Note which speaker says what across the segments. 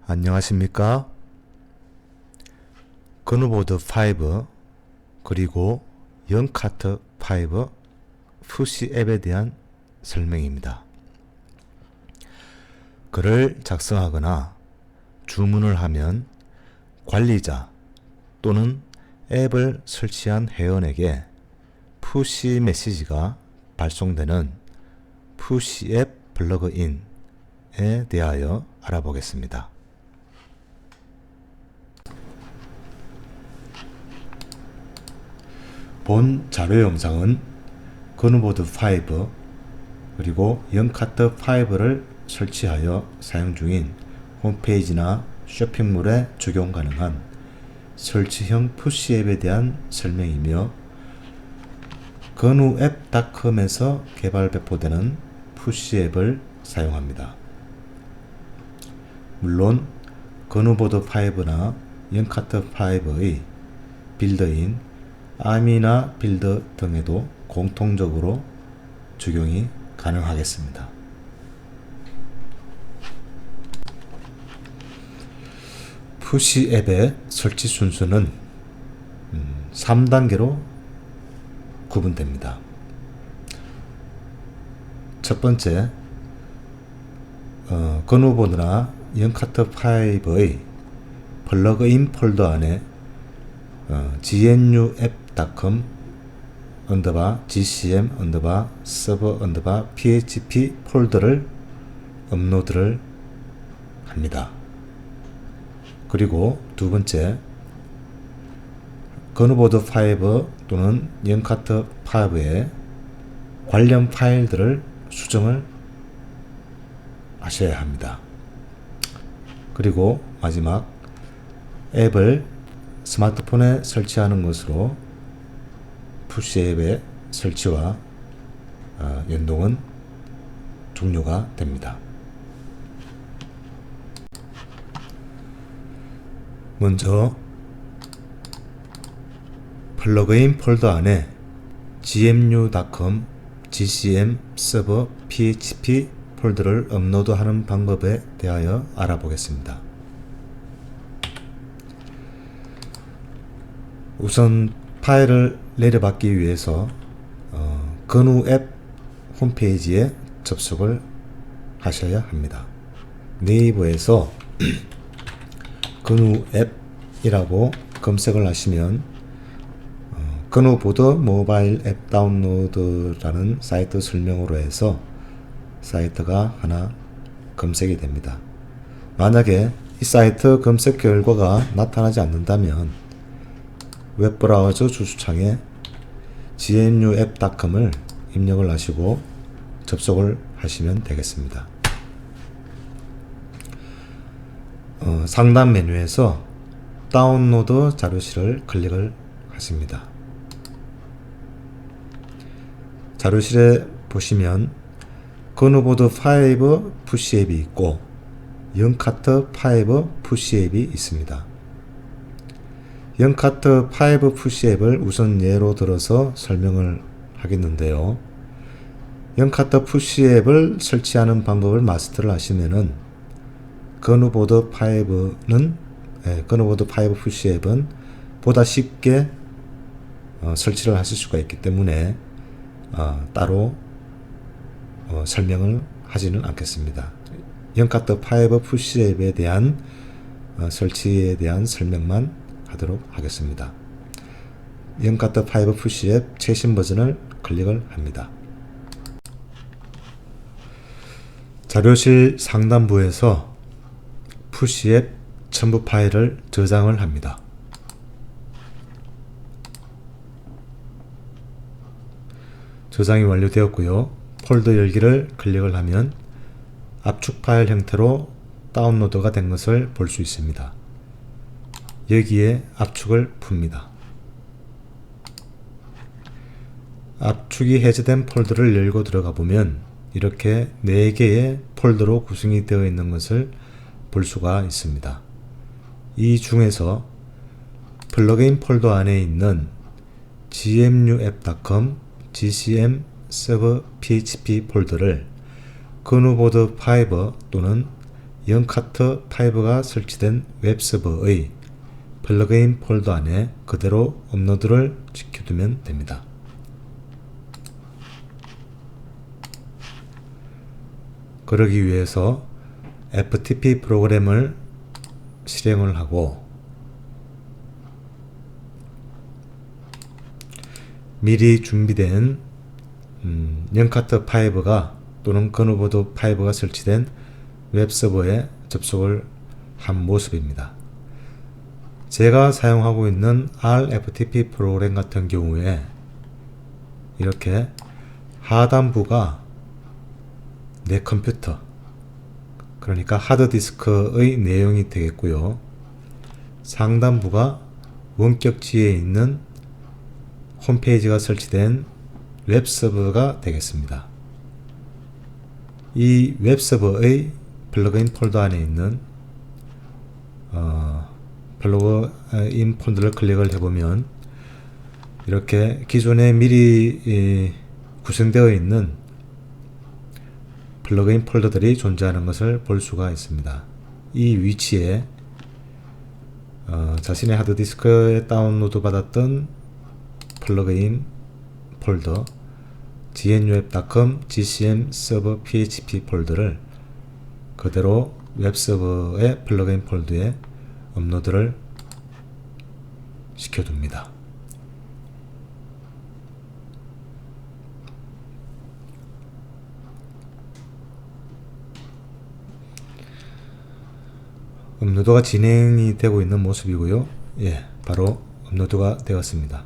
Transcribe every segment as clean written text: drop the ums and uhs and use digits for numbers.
Speaker 1: 안녕하십니까? 건우보드 5 그리고 영카트 5 푸시 앱에 대한 설명입니다. 글을 작성하거나 주문을 하면 관리자 또는 앱을 설치한 회원에게 푸시 메시지가 발송되는 푸시 앱 플러그인에 대하여 알아보겠습니다. 본 자료 영상은 건우보드 5 그리고 영카트 5를 설치하여 사용 중인 홈페이지나 쇼핑몰에 적용 가능한 설치형 푸시 앱에 대한 설명이며 건우앱.com에서 개발 배포되는 푸시 앱을 사용합니다. 물론 건우보드 5나 영카트 5의 빌드인 아미나 빌드 등에도 공통적으로 적용이 가능하겠습니다. 푸시 앱의 설치 순서는 3단계로 구분됩니다. 첫 번째, 건우보드나 영카트 5의 플러그인 폴더 안에 gnuapp.com gcm server php 폴더를 업로드를 합니다. 그리고 두 번째, 건우보드 5 또는 영카트 5의 관련 파일들을 수정을 하셔야 합니다. 그리고 마지막, 앱을 스마트폰에 설치하는 것으로 푸시 앱의 설치와 연동은 종료가 됩니다. 먼저 플러그인 폴더 안에 gnu.com gcm server php 폴더를 업로드하는 방법에 대하여 알아보겠습니다. 우선 파일을 내려받기 위해서 건우앱 홈페이지에 접속을 하셔야 합니다. 네이버에서 건우앱이라고 검색을 하시면 건우보드 모바일 앱 다운로드라는 사이트 설명으로 해서 사이트가 하나 검색이 됩니다. 만약에 이 사이트 검색 결과가 나타나지 않는다면 웹브라우저 주소창에 gnuapp.com을 입력을 하시고 접속을 하시면 되겠습니다. 상단 메뉴에서 다운로드 자료실을 클릭을 하십니다. 자료실에 보시면 건우보드 5 푸시 앱이 있고 영카트 5 푸시 앱이 있습니다. 영카트 5 푸시 앱을 우선 예로 들어서 설명을 하겠는데요. 영카트 푸시 앱을 설치하는 방법을 마스터를 하시면은 건우보드 5 푸시 앱은 보다 쉽게 설치를 하실 수가 있기 때문에 따로 설명을 하지는 않겠습니다. 영카트 5 푸시 앱에 대한 설치에 대한 설명만 하도록 하겠습니다. 영카트 5 푸시 앱 최신 버전을 클릭을 합니다. 자료실 상단부에서 푸시 앱 첨부 파일을 저장을 합니다. 저장이 완료되었고요. 폴더 열기를 클릭을 하면 압축 파일 형태로 다운로드가 된 것을 볼 수 있습니다. 여기에 압축을 풉니다. 압축이 해제된 폴더를 열고 들어가 보면 이렇게 4개의 폴더로 구성이 되어 있는 것을 볼 수가 있습니다. 이 중에서 플러그인 폴더 안에 있는 gnuapp.com gcm server php 폴더를 건우보드 5 또는 영카트 5가 설치된 웹서버의 플러그인 폴더 안에 그대로 업로드를 시켜두면 됩니다. 그러기 위해서 FTP 프로그램을 실행을 하고 미리 준비된 영카트 5가 또는 건우보드 5가 설치된 웹서버에 접속을 한 모습입니다. 제가 사용하고 있는 RFTP 프로그램 같은 경우에 이렇게 하단부가 내 컴퓨터, 그러니까 하드디스크의 내용이 되겠고요. 상단부가 원격지에 있는 홈페이지가 설치된 웹서버가 되겠습니다. 이 웹서버의 플러그인 폴더 안에 있는 플러그인 폴더를 클릭을 해보면 이렇게 기존에 미리 구성되어 있는 플러그인 폴더들이 존재하는 것을 볼 수가 있습니다. 이 위치에 자신의 하드디스크에 다운로드 받았던 플러그인 폴더 gnuapp.com gcm server php 폴더를 그대로 웹서버의 플러그인 폴더에 업로드를 시켜둡니다. 업로드가 진행이 되고 있는 모습이고요. 바로 업로드가 되었습니다.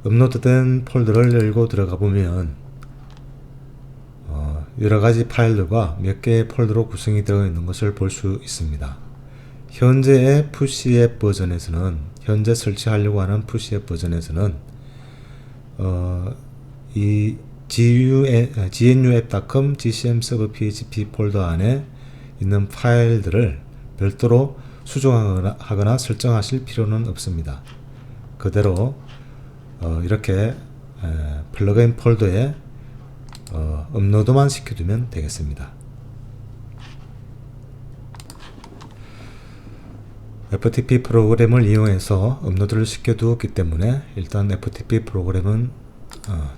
Speaker 1: 업로드된 폴더를 열고 들어가 보면 여러가지 파일들과 몇 개의 폴더로 구성이 되어 있는 것을 볼 수 있습니다. 현재의 푸시앱 버전에서는, 현재 설치하려고 하는 푸시앱 버전에서는 이 gnuapp.com gcm server php 폴더 안에 있는 파일들을 별도로 수정하거나 설정하실 필요는 없습니다. 그대로 이렇게 플러그인 폴더에 업로드만 시켜두면 되겠습니다. FTP 프로그램을 이용해서 업로드를 시켜두었기 때문에 일단 FTP 프로그램은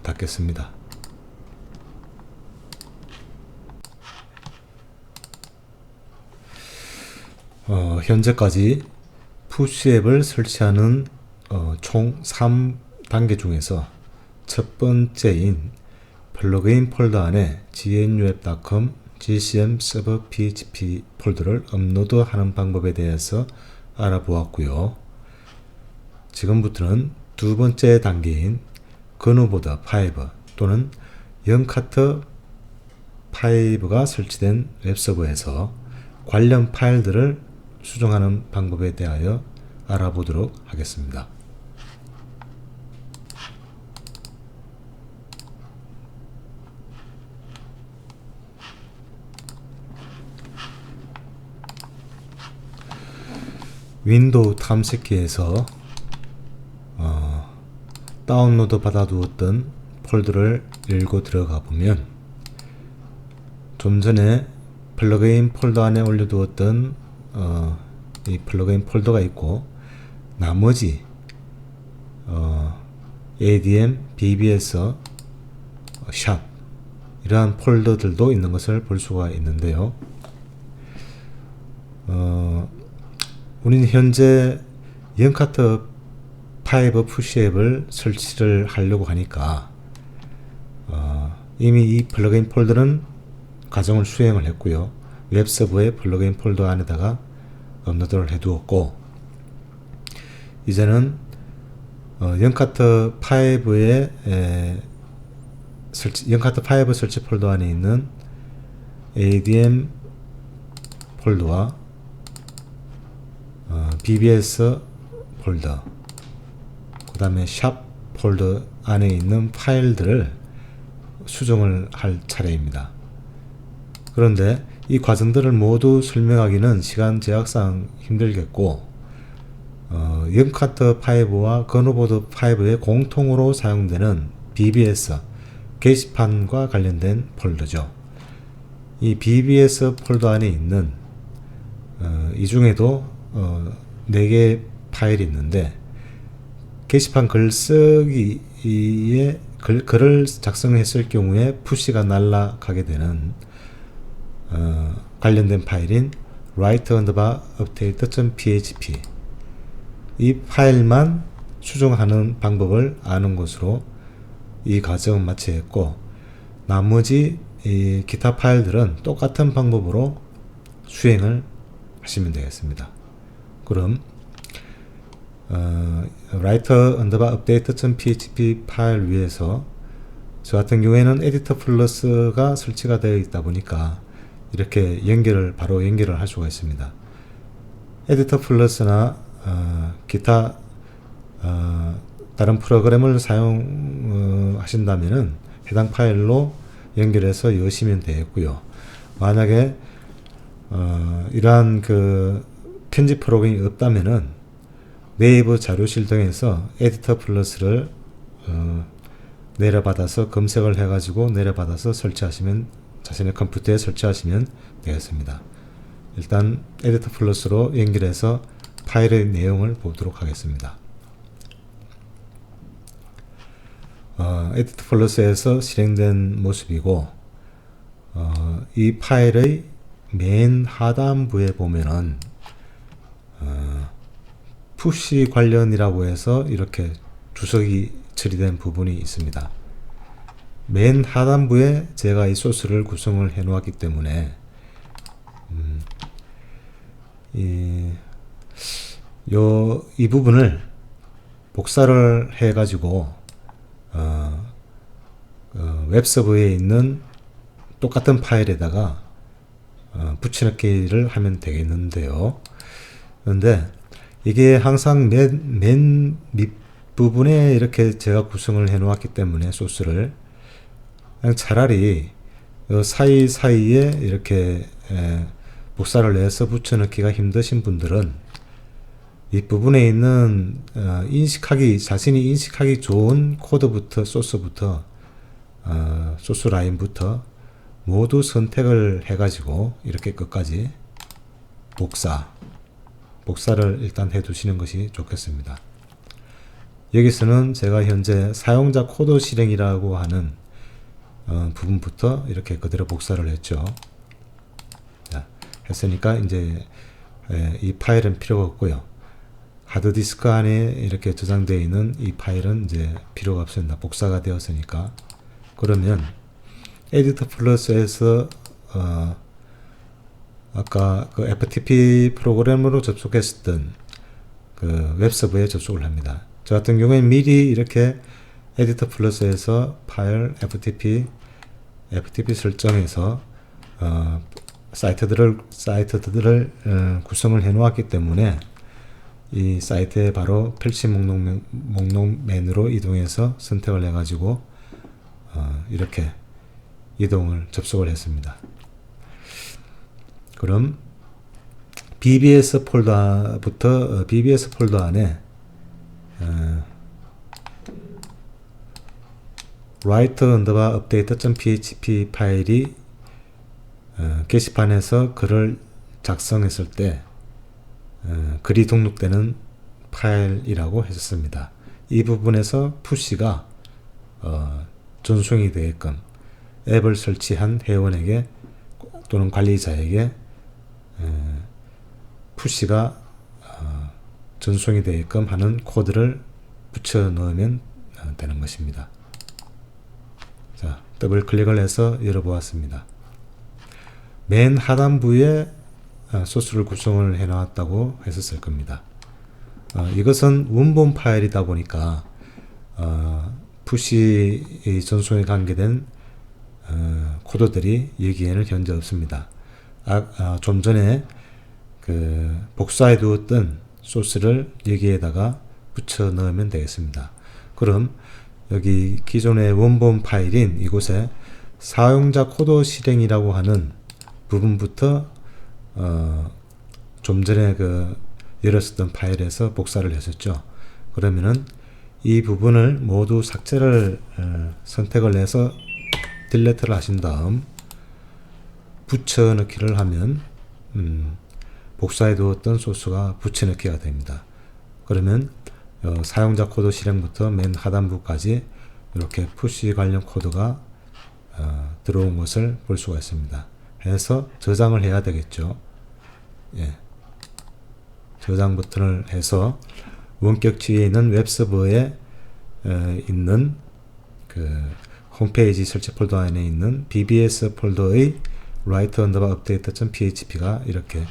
Speaker 1: 닫겠습니다. 현재까지 푸시앱을 설치하는 총 3단계 중에서 첫 번째인 플러그인 폴더 안에 gnuapp.com gcm server php 폴더를 업로드하는 방법에 대해서 알아보았고요. 지금부터는 두 번째 단계인 건우보드 5 또는 영카트 5가 설치된 웹서버에서 관련 파일들을 수정하는 방법에 대하여 알아보도록 하겠습니다. 윈도우 탐색기에서 다운로드 받아두었던 폴더를 열고 들어가 보면 좀 전에 플러그인 폴더 안에 올려두었던 이 플러그인 폴더가 있고, 나머지 ADM, BBS, 샵 이러한 폴더들도 있는 것을 볼 수가 있는데요. 우리는 현재 영카트 5 푸시앱을 설치를 하려고 하니까 이미 이 플러그인 폴더는 과정을 수행을 했고요. 웹서버의 플러그인 폴더 안에다가 업로드를 해두었고, 이제는 영카트 5의 영카트 5 설치 폴더 안에 있는 ADM 폴더와 BBS 폴더, 그 다음에 샵 폴더 안에 있는 파일들을 수정을 할 차례입니다. 그런데 이 과정들을 모두 설명하기는 시간 제약상 힘들겠고, 영카트 5와 건우보드 5의 공통으로 사용되는 BBS 게시판과 관련된 폴더죠. 이 BBS 폴더 안에 있는 이 중에도 4개의 파일이 있는데 게시판 글쓰기에 글을 작성했을 경우에 푸시가 날아가게 되는 관련된 파일인 write_update.php 이 파일만 수정하는 방법을 아는 것으로 이 과정은 마치겠고, 나머지 이 기타 파일들은 똑같은 방법으로 수행을 하시면 되겠습니다. 그럼 write_update.php 파일 위에서 저 같은 경우에는 에디터 플러스가 설치가 되어 있다 보니까 이렇게 바로 연결을 할 수가 있습니다. 에디터 플러스나 기타 다른 프로그램을 사용하신다면은 해당 파일로 연결해서 여시면 되겠고요. 만약에 이러한 그 편집 프로그램이 없다면은 네이버 자료실 등에서 에디터 플러스를 내려받아서 검색을 해가지고 내려받아서 설치하시면, 자신의 컴퓨터에 설치하시면 되겠습니다. 일단 에디터 플러스로 연결해서 파일의 내용을 보도록 하겠습니다. 에디터 플러스에서 실행된 모습이고, 이 파일의 맨 하단부에 보면은 푸시 관련이라고 해서 이렇게 주석이 처리된 부분이 있습니다. 맨 하단부에 제가 이 소스를 구성을 해 놓았기 때문에 이 부분을 복사를 해 가지고 웹서버에 있는 똑같은 파일에다가 붙여넣기를 하면 되겠는데요. 그런데 이게 항상 맨 밑부분에 이렇게 제가 구성을 해 놓았기 때문에 소스를 그냥 차라리 사이사이에 이렇게 복사를 해서 붙여넣기가 힘드신 분들은 이 부분에 있는 자신이 인식하기 좋은 코드부터 소스부터 소스 라인부터 모두 선택을 해가지고 이렇게 끝까지 복사를 일단 해 두시는 것이 좋겠습니다. 여기서는 제가 현재 사용자 코드 실행이라고 하는 부분부터 이렇게 그대로 복사를 했죠. 자, 했으니까 이제 이 파일은 필요가 없고요. 하드디스크 안에 이렇게 저장되어 있는 이 파일은 이제 필요가 없습니다. 복사가 되었으니까. 그러면 에디터 플러스에서 아까 그 FTP 프로그램으로 접속했었던 그 웹서버에 접속을 합니다. 저 같은 경우에 미리 이렇게 에디터 플러스에서 파일 FTP 설정해서 사이트들을 구성을 해 놓았기 때문에 이 사이트에 바로 펼치 목록 메뉴로 이동해서 선택을 해 가지고 이렇게 접속을 했습니다. 그럼 BBS 폴더부터 BBS 폴더 안에 write_update.php 파일이 게시판에서 글을 작성했을 때 글이 등록되는 파일이라고 했었습니다. 이 부분에서 푸시가 전송이 되게끔 앱을 설치한 회원에게 또는 관리자에게 푸시가 전송이 되게끔 하는 코드를 붙여 넣으면 되는 것입니다. 자, 더블 클릭을 해서 열어보았습니다. 맨 하단부에 소스를 구성을 해 놨다고 했었을 겁니다. 이것은 원본 파일이다 보니까 푸시 전송에 관계된 코드들이 여기에는 현재 없습니다. 좀 전에 그 복사해 두었던 소스를 여기에다가 붙여 넣으면 되겠습니다. 그럼 여기 기존의 원본 파일인 이곳에 사용자 코드 실행이라고 하는 부분부터 좀 전에 그 열었었던 파일에서 복사를 했었죠. 그러면은 이 부분을 모두 삭제를 선택을 해서 딜리트를 하신 다음 붙여넣기를 하면 복사해 두었던 소스가 붙여넣기가 됩니다. 그러면 사용자 코드 실행부터 맨 하단부까지 이렇게 푸시 관련 코드가 들어온 것을 볼 수가 있습니다. 해서 저장을 해야 되겠죠. 예. 저장 버튼을 해서 원격지에 있는 웹서버에 있는 그 홈페이지 설치 폴더 안에 있는 BBS 폴더의 write_update.php가 이렇게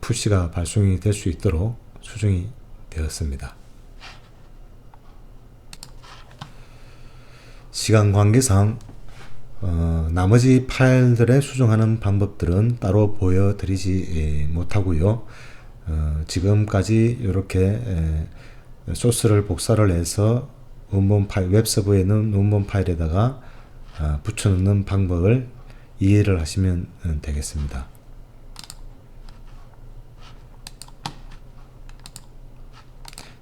Speaker 1: 푸시가 발송이 될 수 있도록 수정이 되었습니다. 시간 관계상 나머지 파일들에 수정하는 방법들은 따로 보여드리지 못하고요. 지금까지 이렇게 소스를 복사를 해서 원본 파일, 웹서버에 있는 원본 파일에다가 붙여넣는 방법을 이해를 하시면 되겠습니다.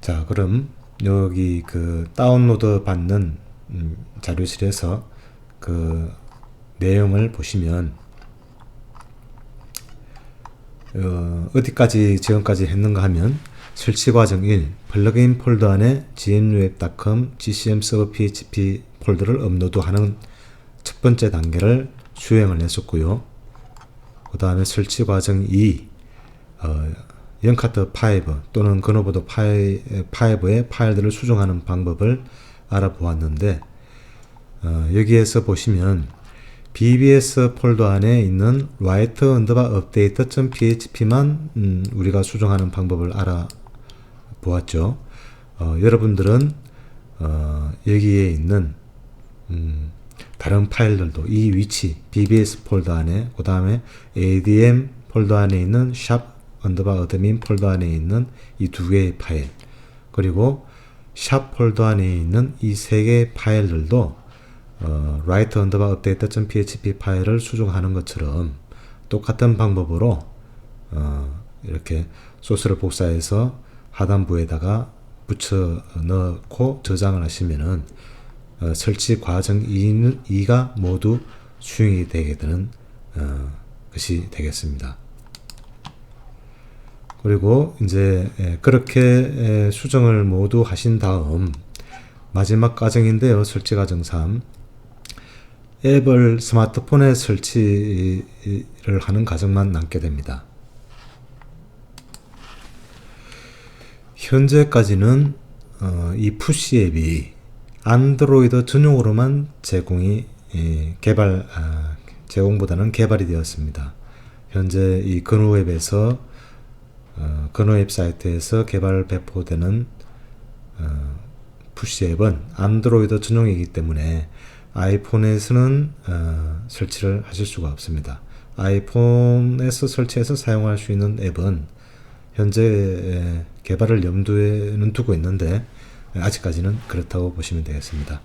Speaker 1: 자, 그럼 여기 그 다운로드 받는 자료실에서 그 내용을 보시면 어디까지 지금까지 했는가 하면 설치 과정 1. 플러그인 폴더 안에 gnuapp.com gcm server php 폴더를 업로드하는 첫 번째 단계를 수행을 했었고요. 그 다음에 설치 과정 2. 영카트 5 또는 그노보드 5의 파일들을 수정하는 방법을 알아보았는데 여기에서 보시면 BBS 폴더 안에 있는 write_update.php만 우리가 수정하는 방법을 알아보았죠. 여러분들은 여기에 있는 다른 파일들도 이 위치 BBS 폴더 안에 그 다음에 ADM 폴더 안에 있는 shop_admin 폴더 안에 있는 이 두 개의 파일 그리고 샵 폴더 안에 있는 이 세 개의 파일들도 write_update.php 파일을 수정하는 것처럼 똑같은 방법으로 이렇게 소스를 복사해서 하단부에다가 붙여 넣고 저장을 하시면은 설치 과정 2가 모두 수행이 되게 되는 것이 되겠습니다. 그리고 이제 그렇게 수정을 모두 하신 다음 마지막 과정인데요. 설치 과정 3. 앱을 스마트폰에 설치를 하는 과정만 남게 됩니다. 현재까지는 이 푸시 앱이 안드로이드 전용으로만 제공보다는 개발이 되었습니다. 현재 이 근우웹에서 근우웹 사이트에서 개발 배포되는 푸시 앱은 안드로이드 전용이기 때문에 아이폰에서는 설치를 하실 수가 없습니다. 아이폰에서 설치해서 사용할 수 있는 앱은 현재 개발을 염두에는 두고 있는데 아직까지는 그렇다고 보시면 되겠습니다.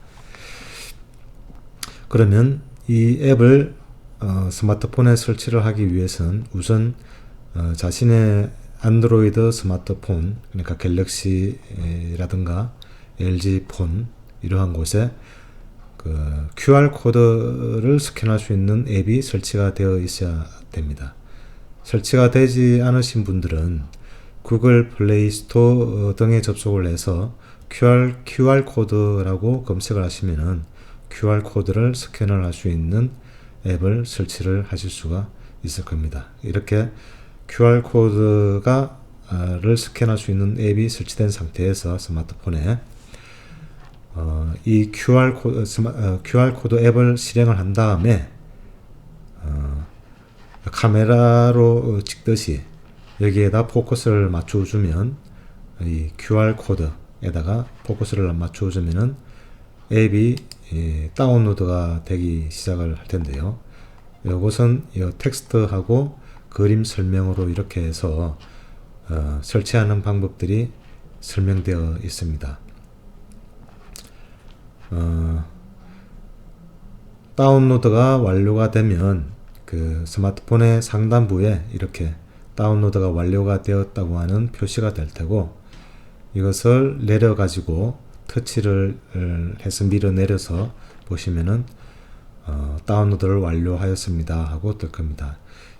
Speaker 1: 그러면 이 앱을 스마트폰에 설치를 하기 위해서는 우선 자신의 안드로이드 스마트폰 그러니까 갤럭시라든가 LG 폰 이러한 곳에 그 QR 코드를 스캔할 수 있는 앱이 설치가 되어 있어야 됩니다. 설치가 되지 않으신 분들은 구글 플레이 스토어 등에 접속을 해서 QR 코드라고 검색을 하시면은 QR 코드를 스캔을 할 수 있는 앱을 설치를 하실 수가 있을 겁니다. 이렇게 QR 코드를 스캔할 수 있는 앱이 설치된 상태에서 스마트폰에 이 QR 코드 앱을 실행을 한 다음에 카메라로 찍듯이 여기에다 포커스를 맞춰주면 이 QR 코드에다가 포커스를 맞춰주면은 앱이 다운로드가 되기 시작을 할 텐데요. 이것은 텍스트하고 그림 설명으로 이렇게 해서 설치하는 방법들이 설명되어 있습니다. 다운로드가 완료가 되면 그 스마트폰의 상단부에 이렇게 다운로드가 완료가 되었다고 하는 표시가 될 테고 이것을 내려 가지고 터치를 해서 밀어내려서 보시면은 다운로드를 완료하였습니다 하고 뜰 겁니다.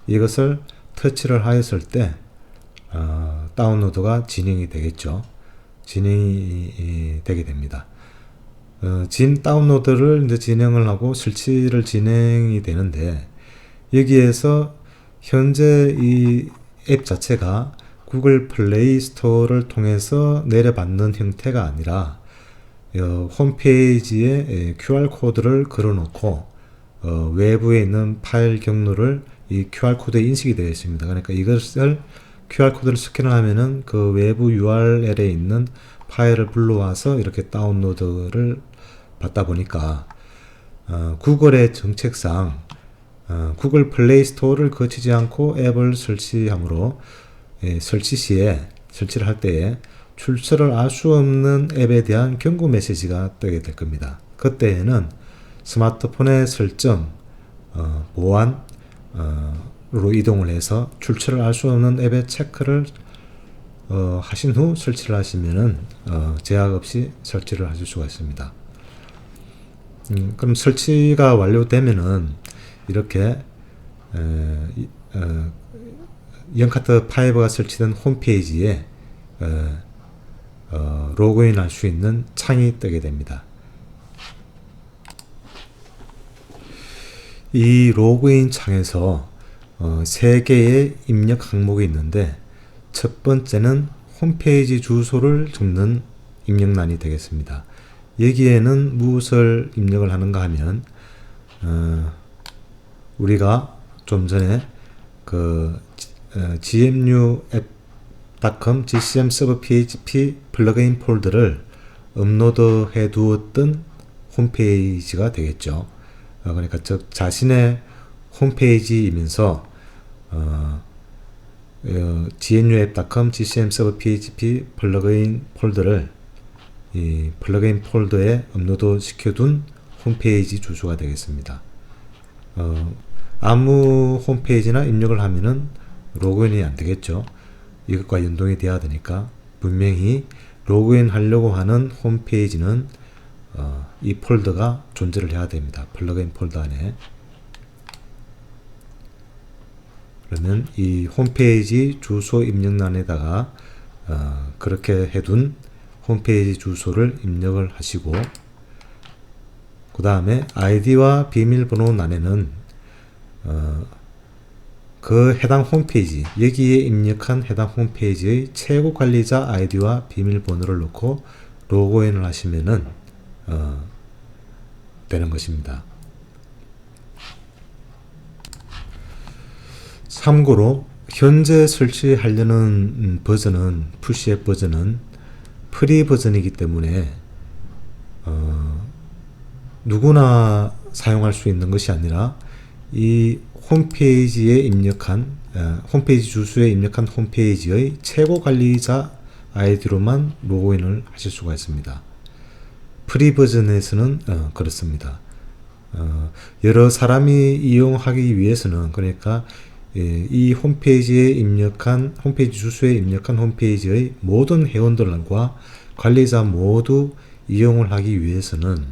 Speaker 1: 이것을 터치를 하였을 때 다운로드가 진행이 되겠죠. 진행이 되게 됩니다. 다운로드를 이제 진행을 하고 설치를 진행이 되는데, 여기에서 현재 이 앱 자체가 구글 플레이 스토어를 통해서 내려받는 형태가 아니라 홈페이지에 QR코드를 걸어놓고 외부에 있는 파일 경로를 이 QR코드에 인식이 되어 있습니다. 그러니까 이것을 QR코드를 스캔을 하면은 그 외부 URL에 있는 파일을 불러와서 이렇게 다운로드를 받다 보니까 구글의 정책상 구글 플레이 스토어를 거치지 않고 앱을 설치함으로 설치 시에, 설치를 할 때에 출처를 알 수 없는 앱에 대한 경고 메시지가 뜨게 될 겁니다. 그때에는 스마트폰의 설정, 보안으로 이동을 해서 출처를 알 수 없는 앱의 체크를 하신 후 설치를 하시면은 제약 없이 설치를 하실 수가 있습니다. 그럼 설치가 완료되면은 이렇게 영카트 5가 설치된 홈페이지에 로그인 할 수 있는 창이 뜨게 됩니다. 이 로그인 창에서 3개의 입력 항목이 있는데, 첫 번째는 홈페이지 주소를 적는 입력란이 되겠습니다. 여기에는 무엇을 입력을 하는가 하면 우리가 좀 전에 gnu-app.com gcm server php 플러그인 폴더를 업로드 해 두었던 홈페이지가 되겠죠. 그러니까 즉 자신의 홈페이지이면서 gnu-app.com gcm server php 플러그인 폴더를 이 플러그인 폴더에 업로드 시켜둔 홈페이지 주소가 되겠습니다. 아무 홈페이지나 입력을 하면은 로그인이 안 되겠죠. 이것과 연동이 돼야 되니까 분명히 로그인 하려고 하는 홈페이지는 이 폴더가 존재를 해야 됩니다. 플러그인 폴더 안에. 그러면 이 홈페이지 주소 입력란에다가 그렇게 해둔 홈페이지 주소를 입력을 하시고, 그 다음에 아이디와 비밀번호란에는 그 해당 홈페이지, 여기에 입력한 해당 홈페이지의 최고 관리자 아이디와 비밀번호를 넣고 로그인을 하시면은 되는 것입니다. 참고로 현재 설치하려는 버전은, 푸시앱 버전은 프리 버전이기 때문에 누구나 사용할 수 있는 것이 아니라 이 홈페이지에 입력한 홈페이지 주소에 입력한 홈페이지의 최고 관리자 아이디로만 로그인을 하실 수가 있습니다. 프리 버전에서는 그렇습니다. 여러 사람이 이용하기 위해서는, 그러니까 이 홈페이지에 입력한 홈페이지 주소에 입력한 홈페이지의 모든 회원들과 관리자 모두 이용을 하기 위해서는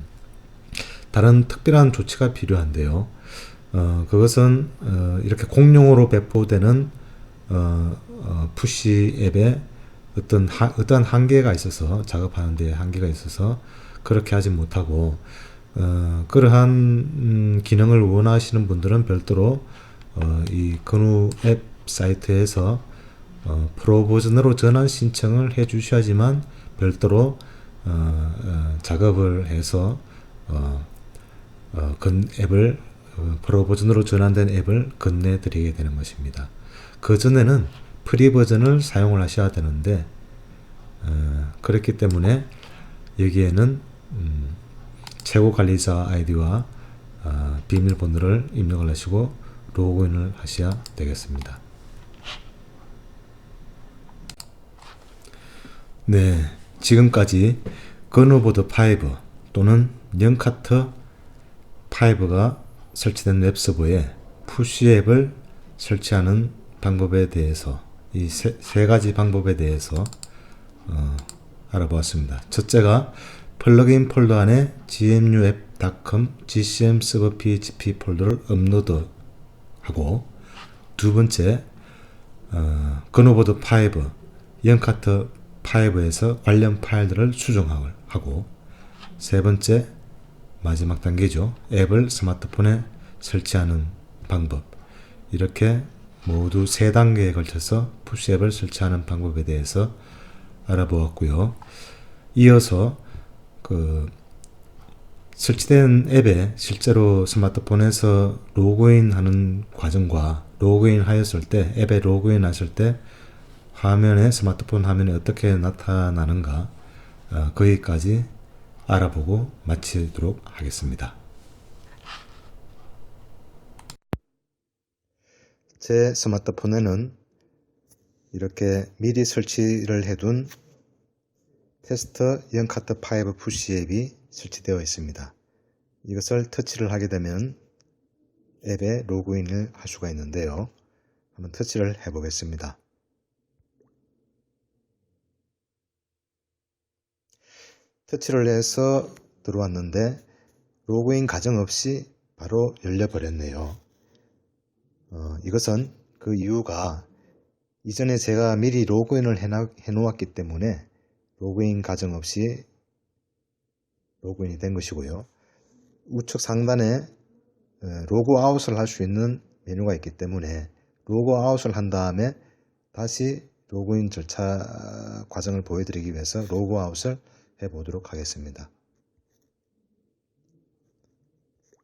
Speaker 1: 다른 특별한 조치가 필요한데요. 그것은 이렇게 공용으로 배포되는 푸시 앱에 어떠한 한계가 있어서, 작업하는 데 한계가 있어서 그렇게 하지 못하고, 그러한 기능을 원하시는 분들은 별도로 이 근우 앱 사이트에서 프로 버전으로 전환 신청을 해 주셔야지만 별도로 작업을 해서 앱을 프로 버전으로 전환된 앱을 건네 드리게 되는 것입니다. 그 전에는 프리 버전을 사용을 하셔야 되는데, 그렇기 때문에 여기에는 최고 관리자 아이디와 비밀번호를 입력을 하시고 로그인을 하셔야 되겠습니다. 네, 지금까지 건우보드 5 또는 영카트 5가 설치된 웹서버에 푸시 앱을 설치하는 방법에 대해서, 이 세 가지 방법에 대해서 알아보았습니다. 첫째가 플러그인 폴더 안에 gnuapp.com gcm server php 폴더를 업로드하고, 두 번째 그노보드 5, 영카트 5에서 관련 파일들을 수정하고, 세 번째 마지막 단계죠. 앱을 스마트폰에 설치하는 방법. 이렇게 모두 세 단계에 걸쳐서 푸시 앱을 설치하는 방법에 대해서 알아보았고요. 이어서 설치된 앱에 실제로 스마트폰에서 로그인하는 과정과 로그인 하였을 때, 앱에 로그인 하실 때 스마트폰 화면에 어떻게 나타나는가, 거기까지 알아보고 마치도록 하겠습니다. 제 스마트폰에는 이렇게 미리 설치를 해둔 테스트 영카트 5 푸시 앱이 설치되어 있습니다. 이것을 터치를 하게 되면 앱에 로그인을 할 수가 있는데요. 한번 터치를 해 보겠습니다. 터치를 해서 들어왔는데 로그인 과정 없이 바로 열려버렸네요. 이것은 그 이유가 이전에 제가 미리 로그인을 해 놓았기 때문에 로그인 과정 없이 로그인이 된 것이고요. 우측 상단에 로그아웃을 할 수 있는 메뉴가 있기 때문에 로그아웃을 한 다음에 다시 로그인 절차 과정을 보여드리기 위해서 로그아웃을 해 보도록 하겠습니다.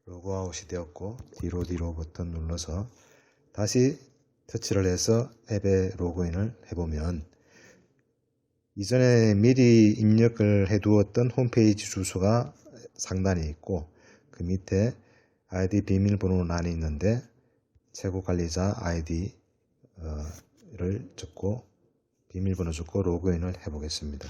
Speaker 1: 로그아웃이 되었고 뒤로 버튼 눌러서 다시 터치를 해서 앱에 로그인을 해보면 이전에 미리 입력을 해두었던 홈페이지 주소가 상단에 있고, 그 밑에 아이디 비밀번호란이 있는데 최고관리자 아이디를 적고 비밀번호 적고 로그인을 해보겠습니다.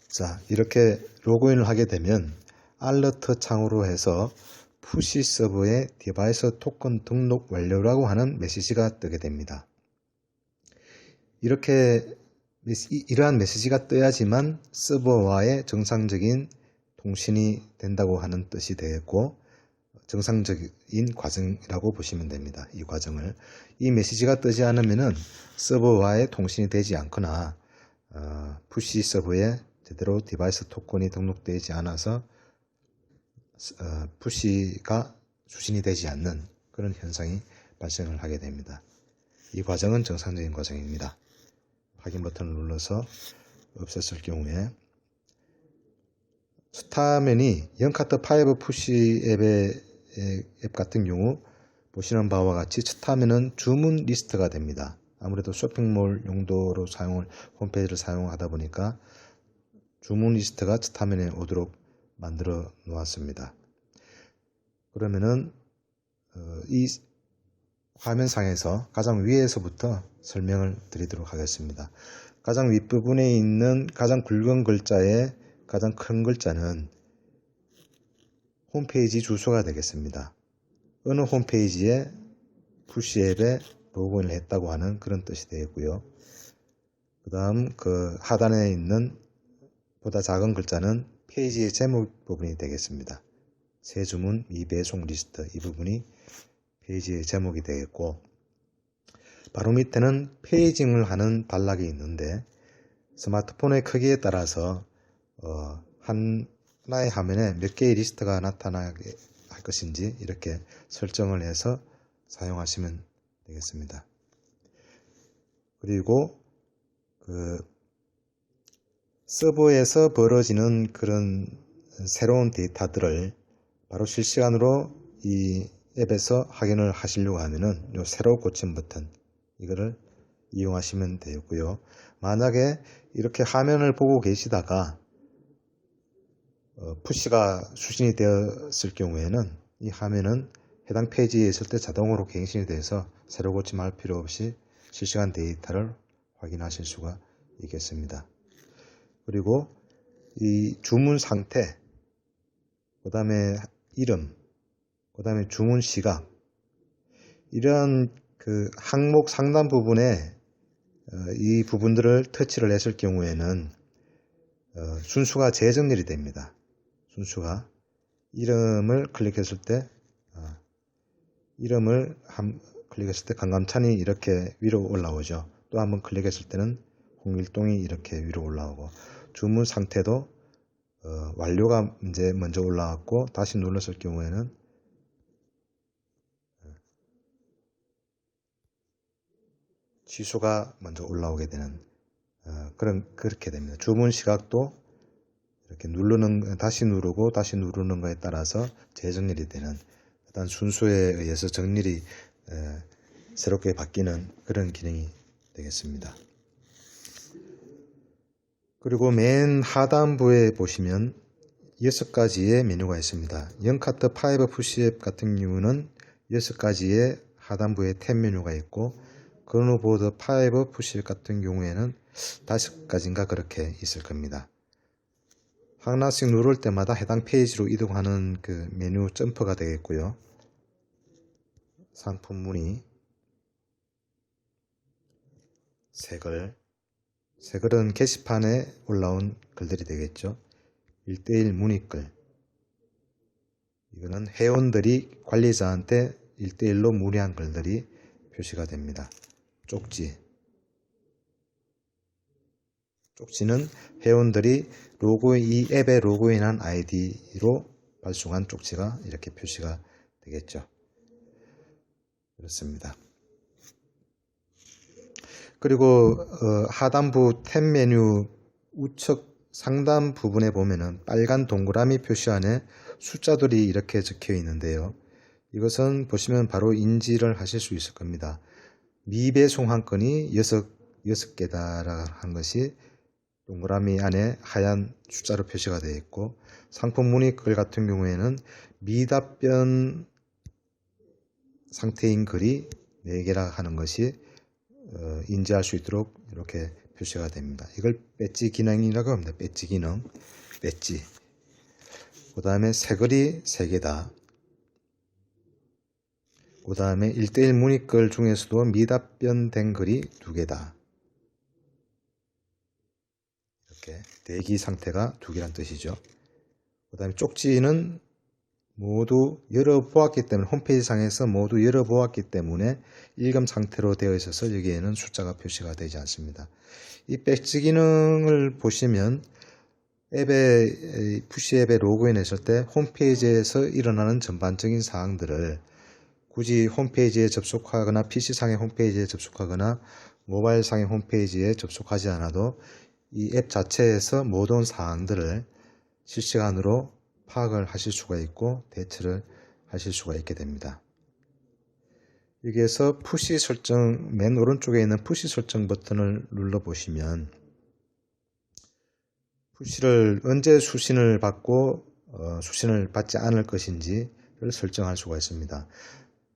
Speaker 1: 자, 이렇게 로그인을 하게 되면 알러트 창으로 해서 푸시 서버의 디바이스 토큰 등록 완료라고 하는 메시지가 뜨게 됩니다. 이러한 메시지가 떠야지만 서버와의 정상적인 통신이 된다고 하는 뜻이 되겠고, 정상적인 과정이라고 보시면 됩니다. 이 과정을. 이 메시지가 뜨지 않으면은 서버와의 통신이 되지 않거나 푸시 서버에 제대로 디바이스 토큰이 등록되지 않아서 푸시가 수신이 되지 않는 그런 현상이 발생을 하게 됩니다. 이 과정은 정상적인 과정입니다. 확인 버튼을 눌러서 없앴을 경우에 스타면이 영카트 5 푸시 앱 같은 경우 보시는 바와 같이 스타면은 주문 리스트가 됩니다. 아무래도 쇼핑몰 용도로 홈페이지를 사용하다 보니까 주문 리스트가 스타면에 오도록 만들어 놓았습니다. 그러면은 이 화면상에서 가장 위에서부터 설명을 드리도록 하겠습니다. 가장 윗부분에 있는 가장 굵은 글자의 가장 큰 글자는 홈페이지 주소가 되겠습니다. 어느 홈페이지에 푸시 앱에 로그인을 했다고 하는 그런 뜻이 되겠고요. 그 다음 그 하단에 있는 보다 작은 글자는 페이지의 제목 부분이 되겠습니다. 새 주문 미배송 리스트, 이 부분이 페이지의 제목이 되겠고, 바로 밑에는 페이징을 하는 단락이 있는데 스마트폰의 크기에 따라서 하나의 화면에 몇 개의 리스트가 나타나게 할 것인지 이렇게 설정을 해서 사용하시면 되겠습니다. 그리고 서버에서 벌어지는 그런 새로운 데이터들을 바로 실시간으로 이 앱에서 확인을 하시려고 하면은 요 새로 고침 버튼 이거를 이용하시면 되고요. 만약에 이렇게 화면을 보고 계시다가 푸시가 수신이 되었을 경우에는 이 화면은 해당 페이지에 있을 때 자동으로 갱신이 돼서 새로 고침할 필요 없이 실시간 데이터를 확인하실 수가 있겠습니다. 그리고 이 주문 상태, 그 다음에 이름, 그 다음에 주문 시각, 이런 그 항목 상단 부분에 이 부분들을 터치를 했을 경우에는 순수가 재정렬이 됩니다. 순수가 이름을 클릭했을 때 클릭했을 때 강감찬이 이렇게 위로 올라오죠. 또 한번 클릭했을 때는 홍일동이 이렇게 위로 올라오고, 주문 상태도 완료가 이제 먼저 올라왔고, 다시 눌렀을 경우에는 취소가 먼저 올라오게 되는 그렇게 됩니다. 주문 시각도 이렇게 다시 누르고 다시 누르는 거에 따라서 재정렬이 되는, 일단 순서에 의해서 정렬이 새롭게 바뀌는 그런 기능이 되겠습니다. 그리고 맨 하단부에 보시면 6가지의 메뉴가 있습니다. 영카트 5 푸시앱 같은 경우는 6가지의 하단부에 탭 메뉴가 있고, 그노보드 5 푸시앱 같은 경우에는 5가지인가 그렇게 있을 겁니다. 하나씩 누를 때마다 해당 페이지로 이동하는 그 메뉴 점퍼가 되겠고요. 상품 문의, 새글은 게시판에 올라온 글들이 되겠죠. 1:1 문의글, 이거는 회원들이 관리자한테 1:1로 문의한 글들이 표시가 됩니다. 쪽지는 회원들이 이 앱에 로그인한 아이디로 발송한 쪽지가 이렇게 표시가 되겠죠. 그렇습니다. 그리고 하단부 탭 메뉴 우측 상단 부분에 보면은 빨간 동그라미 표시 안에 숫자들이 이렇게 적혀 있는데요. 이것은 보시면 바로 인지를 하실 수 있을 겁니다. 미배송한 건이 6개다라는 한 것이 동그라미 안에 하얀 숫자로 표시가 되어 있고, 상품 문의글 같은 경우에는 미답변 상태인 글이 4개라 하는 것이 인지할 수 있도록 이렇게 표시가 됩니다. 이걸 배지 기능이라고 합니다. 배지 기능, 배지. 그 다음에 새글이 3개다. 그 다음에 1:1 문의글 중에서도 미답변된 글이 2개다. 이렇게 대기 상태가 2개란 뜻이죠. 그 다음에 쪽지는 모두 열어보았기 때문에, 홈페이지 상에서 모두 열어보았기 때문에 일금 상태로 되어 있어서 여기에는 숫자가 표시가 되지 않습니다. 이 배지 기능을 보시면 푸시 앱에 로그인 했을 때 홈페이지에서 일어나는 전반적인 사항들을 굳이 홈페이지에 접속하거나 PC상의 홈페이지에 접속하거나 모바일상의 홈페이지에 접속하지 않아도 이 앱 자체에서 모든 사항들을 실시간으로 파악을 하실 수가 있고 대처를 하실 수가 있게 됩니다. 여기에서 푸시 설정, 맨 오른쪽에 있는 푸시 설정 버튼을 눌러보시면 푸시를 언제 수신을 받고 수신을 받지 않을 것인지를 설정할 수가 있습니다.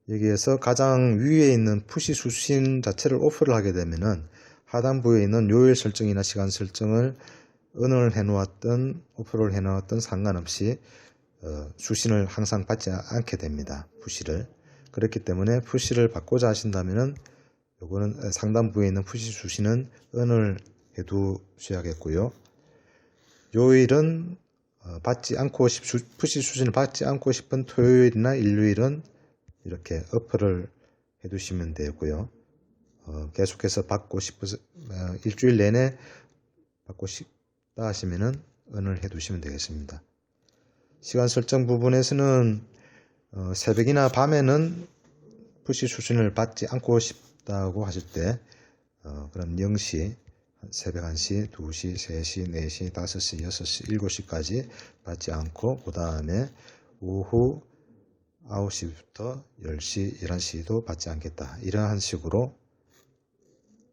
Speaker 1: 여기에서 가장 위에 있는 푸시 수신 자체를 오프를 하게 되면은 하단부에 있는 요일 설정이나 시간 설정을 언을 해놓았던 오프를 해놓았던 상관없이 수신을 항상 받지 않게 됩니다. 푸시를. 그렇기 때문에 푸시를 받고자 하신다면은 요거는 상단부에 있는 푸시 수신은 언을 해두셔야겠고요. 요일은 푸시 수신을 받지 않고 싶은 토요일이나 일요일은 이렇게 어플을 해두시면 되고요. 계속해서 일주일 내내 받고 싶다 하시면은 언을 해두시면 되겠습니다. 시간 설정 부분에서는 새벽이나 밤에는 푸시 수신을 받지 않고 싶다고 하실 때 그럼 0시, 새벽 1시, 2시, 3시, 4시, 5시, 6시, 7시까지 받지 않고 그 다음에 오후 9시부터 10시, 11시도 받지 않겠다. 이러한 식으로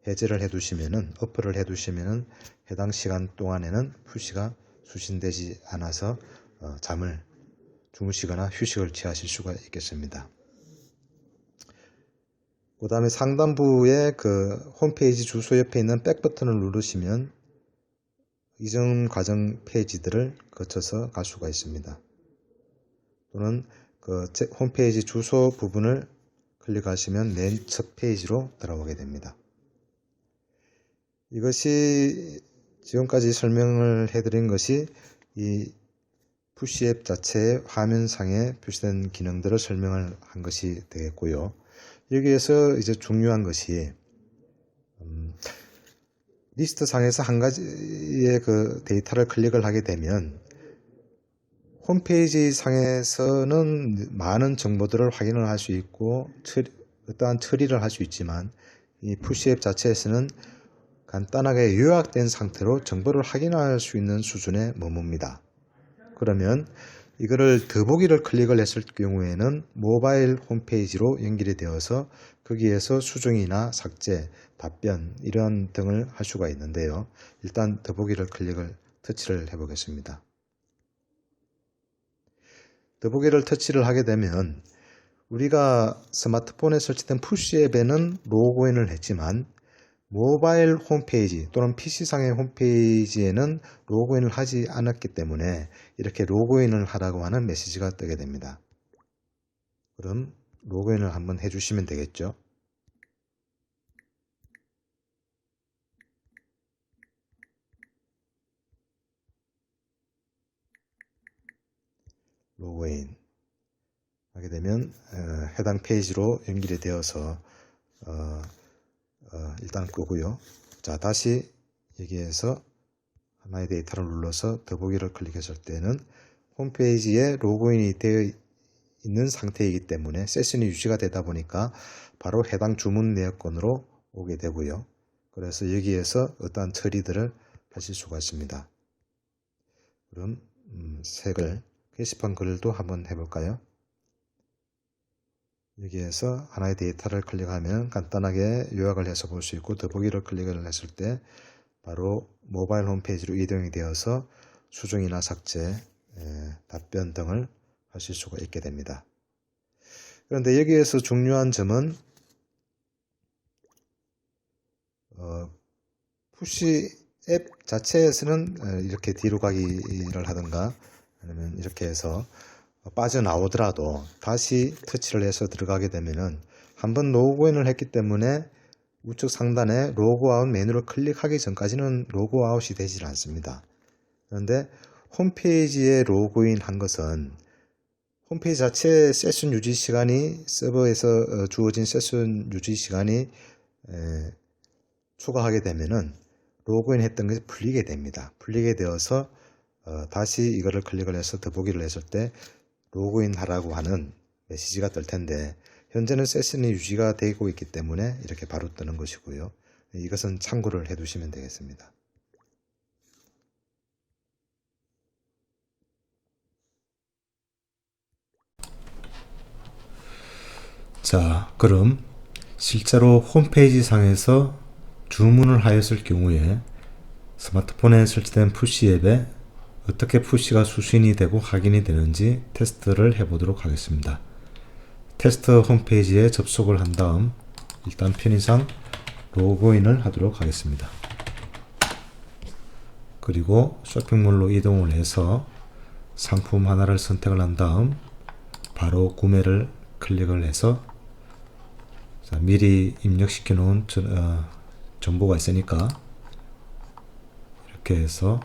Speaker 1: 해제를 해두시면은, 어플을 해두시면은 해당 시간 동안에는 푸시가 수신되지 않아서 잠을 주무시거나 휴식을 취하실 수가 있겠습니다. 그 다음에 상단부에 그 홈페이지 주소 옆에 있는 백 버튼을 누르시면 이전 과정 페이지들을 거쳐서 갈 수가 있습니다. 또는 그 홈페이지 주소 부분을 클릭하시면 맨 첫 페이지로 들어오게 됩니다. 이것이 지금까지 설명을 해드린 것이 이 푸시 앱 자체의 화면상에 표시된 기능들을 설명을 한 것이 되겠고요. 여기에서 이제 중요한 것이 리스트 상에서 한 가지의 그 데이터를 클릭을 하게 되면 홈페이지 상에서는 많은 정보들을 확인을 할 수 있고 어떠한 처리를 할 수 있지만 이 푸시 앱 자체에서는 간단하게 요약된 상태로 정보를 확인할 수 있는 수준에 머뭅니다. 그러면 이거를 더보기를 클릭을 했을 경우에는 모바일 홈페이지로 연결이 되어서 거기에서 수정이나 삭제, 답변 이런 등을 할 수가 있는데요. 일단 더보기를 터치를 해보겠습니다. 더보기를 터치를 하게 되면 우리가 스마트폰에 설치된 푸시 앱에는 로그인을 했지만 모바일 홈페이지 또는 PC상의 홈페이지에는 로그인을 하지 않았기 때문에 이렇게 로그인을 하라고 하는 메시지가 뜨게 됩니다. 그럼 로그인을 한번 해주시면 되겠죠. 로그인 하게 되면 해당 페이지로 연결이 되어서 일단 끄고요. 자, 다시 여기에서 하나의 데이터를 눌러서 더보기를 클릭했을 때는 홈페이지에 로그인이 되어 있는 상태이기 때문에 세션이 유지가 되다 보니까 바로 해당 주문 내역권으로 오게 되고요. 그래서 여기에서 어떠한 처리들을 하실 수가 있습니다. 그럼 색을 게시판 글도 한번 해볼까요? 여기에서 하나의 데이터를 클릭하면 간단하게 요약을 해서 볼 수 있고 더보기를 클릭을 했을 때 바로 모바일 홈페이지로 이동이 되어서 수정이나 삭제, 답변 등을 하실 수가 있게 됩니다. 그런데 여기에서 중요한 점은 푸시 앱 자체에서는 이렇게 뒤로 가기를 하든가 아니면 이렇게 해서 빠져나오더라도 다시 터치를 해서 들어가게 되면은 한번 로그인을 했기 때문에 우측 상단에 로그아웃 메뉴를 클릭하기 전까지는 로그아웃이 되질 않습니다. 그런데 홈페이지에 로그인 한 것은 홈페이지 자체의 세션 유지 시간이 서버에서 주어진 세션 유지 시간이 초과하게 되면은 로그인 했던 것이 풀리게 됩니다. 풀리게 되어서 다시 이거를 클릭을 해서 더보기를 했을 때 로그인 하라고 하는 메시지가 뜰 텐데 현재는 세션이 유지가 되고 있기 때문에 이렇게 바로 뜨는 것이고요. 이것은 참고를 해 두시면 되겠습니다. 자, 그럼 실제로 홈페이지 상에서 주문을 하였을 경우에 스마트폰에 설치된 푸시 앱에 어떻게 푸시가 수신이 되고 확인이 되는지 테스트를 해보도록 하겠습니다. 테스트 홈페이지에 접속을 한 다음 일단 편의상 로그인을 하도록 하겠습니다. 그리고 쇼핑몰로 이동을 해서 상품 하나를 선택을 한 다음 바로 구매를 클릭을 해서 미리 입력시켜 놓은 정보가 있으니까 이렇게 해서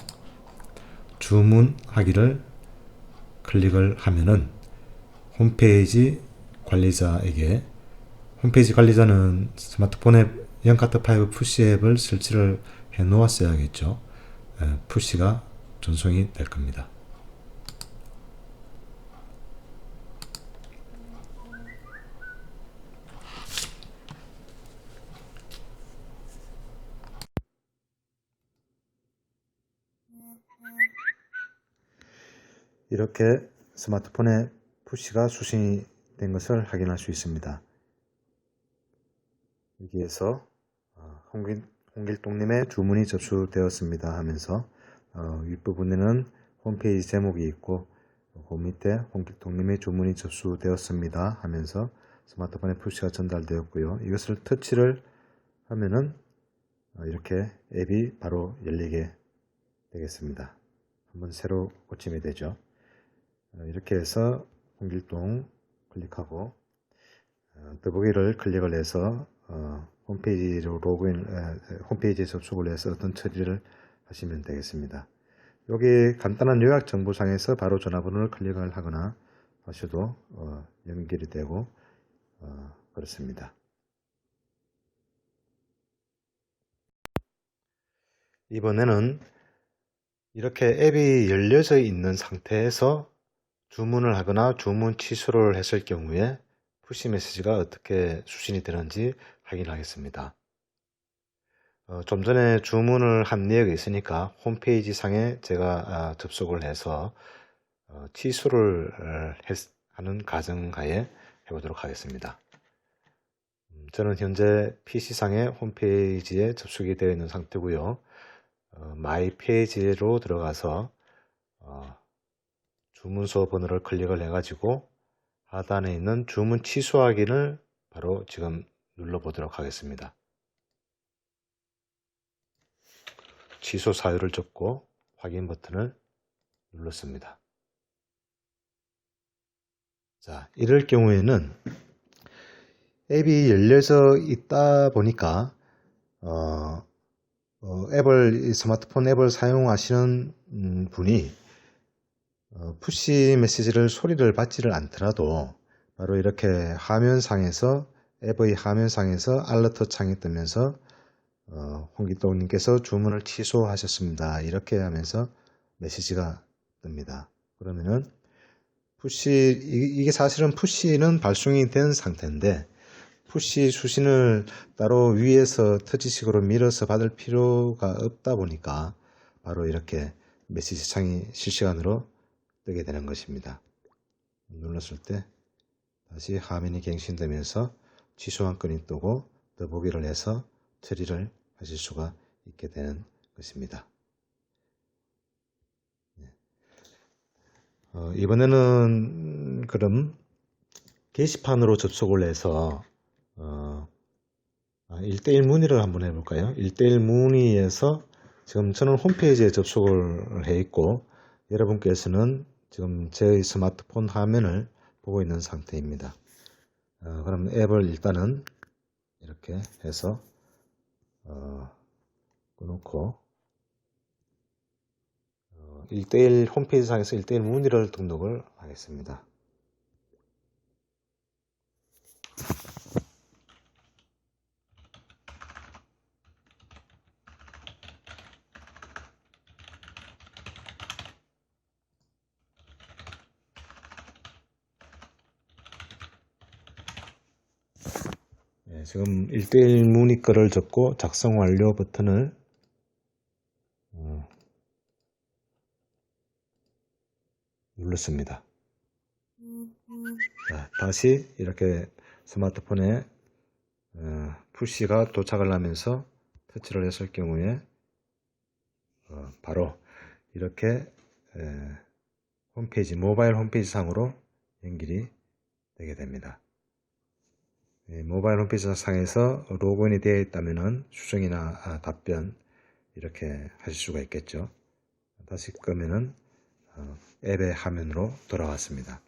Speaker 1: 주문하기를 클릭을 하면은 홈페이지 관리자에게, 홈페이지 관리자는 스마트폰에 영카트5 푸시 앱을 설치를 해 놓았어야겠죠. 푸시가 전송이 될 겁니다. 이렇게 스마트폰에 푸시가 수신이 된 것을 확인할 수 있습니다. 여기에서 홍길동님의 주문이 접수되었습니다 하면서 윗부분에는 홈페이지 제목이 있고 그 밑에 홍길동님의 주문이 접수되었습니다 하면서 스마트폰에 푸시가 전달되었고요. 이것을 터치를 하면은 이렇게 앱이 바로 열리게 되겠습니다. 한번 새로 고침이 되죠. 이렇게 해서 홍길동 클릭하고 더보기를 클릭을 해서 홈페이지로 홈페이지에 접속을 해서 어떤 처리를 하시면 되겠습니다. 여기 간단한 요약 정보상에서 바로 전화번호를 클릭을 하거나 하셔도 연결이 되고 그렇습니다. 이번에는 이렇게 앱이 열려져 있는 상태에서 주문을 하거나 주문 취소를 했을 경우에 푸시 메시지가 어떻게 수신이 되는지 확인하겠습니다. 좀 전에 주문을 한 내역이 있으니까 홈페이지 상에 제가 접속을 해서 취소를 하는 가정하에 해보도록 하겠습니다. 저는 현재 PC상의 홈페이지에 접속이 되어 있는 상태고요. 마이 페이지로 들어가서 주문서 번호를 클릭을 해가지고 하단에 있는 주문 취소하기를 바로 지금 눌러보도록 하겠습니다. 취소 사유를 적고 확인 버튼을 눌렀습니다. 자, 이럴 경우에는 앱이 열려져 있다 보니까 스마트폰 앱을 사용하시는 분이 푸시 메시지를 소리를 받지를 않더라도 바로 이렇게 화면상에서 앱의 화면상에서 알러트 창이 뜨면서 홍길동님께서 주문을 취소하셨습니다. 이렇게 하면서 메시지가 뜹니다. 그러면은 이게 사실은 푸시는 발송이 된 상태인데 푸시 수신을 따로 위에서 터치식으로 밀어서 받을 필요가 없다 보니까 바로 이렇게 메시지 창이 실시간으로 뜨게 되는 것입니다. 눌렀을 때 다시 화면이 갱신되면서 취소한 건이 뜨고 더보기를 해서 처리를 하실 수가 있게 되는 것입니다. 이번에는 그럼 게시판으로 접속을 해서 1:1 문의를 한번 해볼까요? 1:1 문의에서 지금 저는 홈페이지에 접속을 해 있고 여러분께서는 지금 제 스마트폰 화면을 보고 있는 상태입니다. 그럼 앱을 일단은 이렇게 해서 꺼놓고 1:1 홈페이지 상에서 1:1 문의를 등록을 하겠습니다. 지금 1:1 문의 거를 적고 작성 완료 버튼을 눌렀습니다. 자, 다시 이렇게 스마트폰에 푸시가 도착을 하면서 터치를 했을 경우에 바로 이렇게 모바일 홈페이지 상으로 연결이 되게 됩니다. 모바일 홈페이지 상에서 로그인이 되어 있다면 수정이나 답변 이렇게 하실 수가 있겠죠. 다시 끄면은 앱의 화면으로 돌아왔습니다.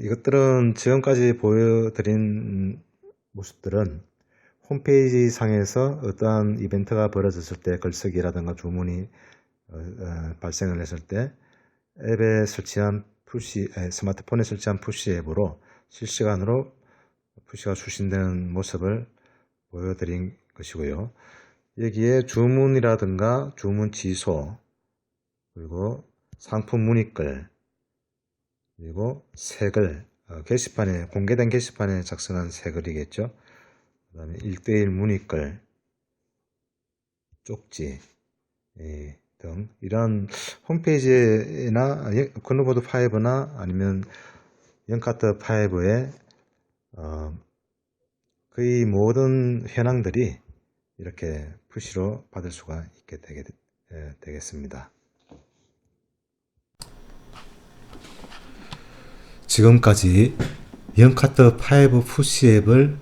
Speaker 1: 이것들은 지금까지 보여드린 모습들은 홈페이지 상에서 어떠한 이벤트가 벌어졌을 때 글쓰기라든가 주문이 발생을 했을 때 앱에 설치한 스마트폰에 설치한 푸시 앱으로 실시간으로 푸시가 수신되는 모습을 보여드린 것이고요. 여기에 주문이라든가 주문 취소, 그리고 상품 문의글, 그리고 새글, 공개된 게시판에 작성한 새글이겠죠. 그 다음에 1:1 문의글, 쪽지 등 이런 홈페이지나 건너보드 5나 아니면 영카트 5의 거의 모든 현황들이 이렇게 푸시로 받을 수가 있게 되겠습니다. 지금까지 영카트 5 푸시 앱을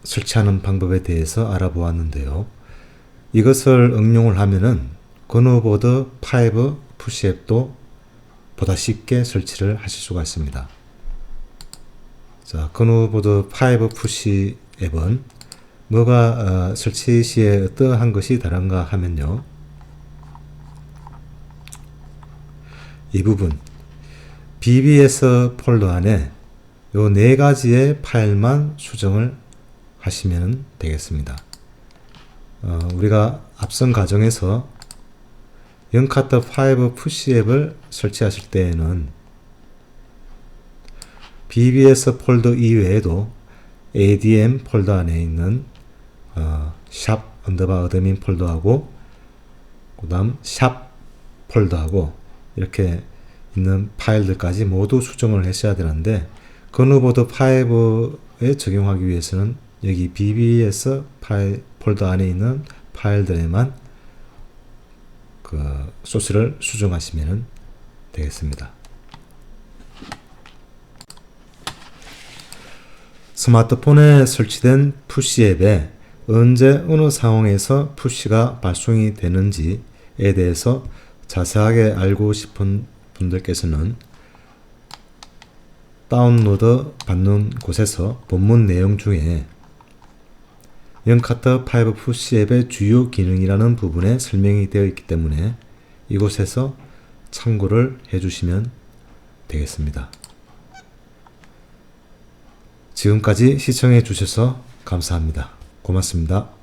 Speaker 1: 설치하는 방법에 대해서 알아보았는데요. 이것을 응용을 하면은 건너보드 5 푸시 앱도 보다 쉽게 설치를 하실 수가 있습니다. 자, 그누보드 5 푸시 앱은 뭐가 설치 시에 어떠한 것이 다른가 하면요. 이 부분 BBS 폴더 안에 요 네 가지의 파일만 수정을 하시면 되겠습니다. 우리가 앞선 과정에서 영카터 5 푸시 앱을 설치하실 때에는 BBS 폴더 이외에도 ADM 폴더 안에 있는 샵 언더바 어드민 폴더하고 그 다음 샵 폴더하고 이렇게 있는 파일들까지 모두 수정을 하셔야 되는데 그누보드 5에 적용하기 위해서는 여기 BBS 파일 폴더 안에 있는 파일들에만 그 소스를 수정하시면 되겠습니다. 스마트폰에 설치된 푸시 앱에 언제 어느 상황에서 푸시가 발송이 되는지에 대해서 자세하게 알고 싶은 분들께서는 다운로드 받는 곳에서 본문 내용 중에 영카터 5 푸시 앱의 주요 기능이라는 부분에 설명이 되어 있기 때문에 이곳에서 참고를 해주시면 되겠습니다. 지금까지 시청해 주셔서 감사합니다. 고맙습니다.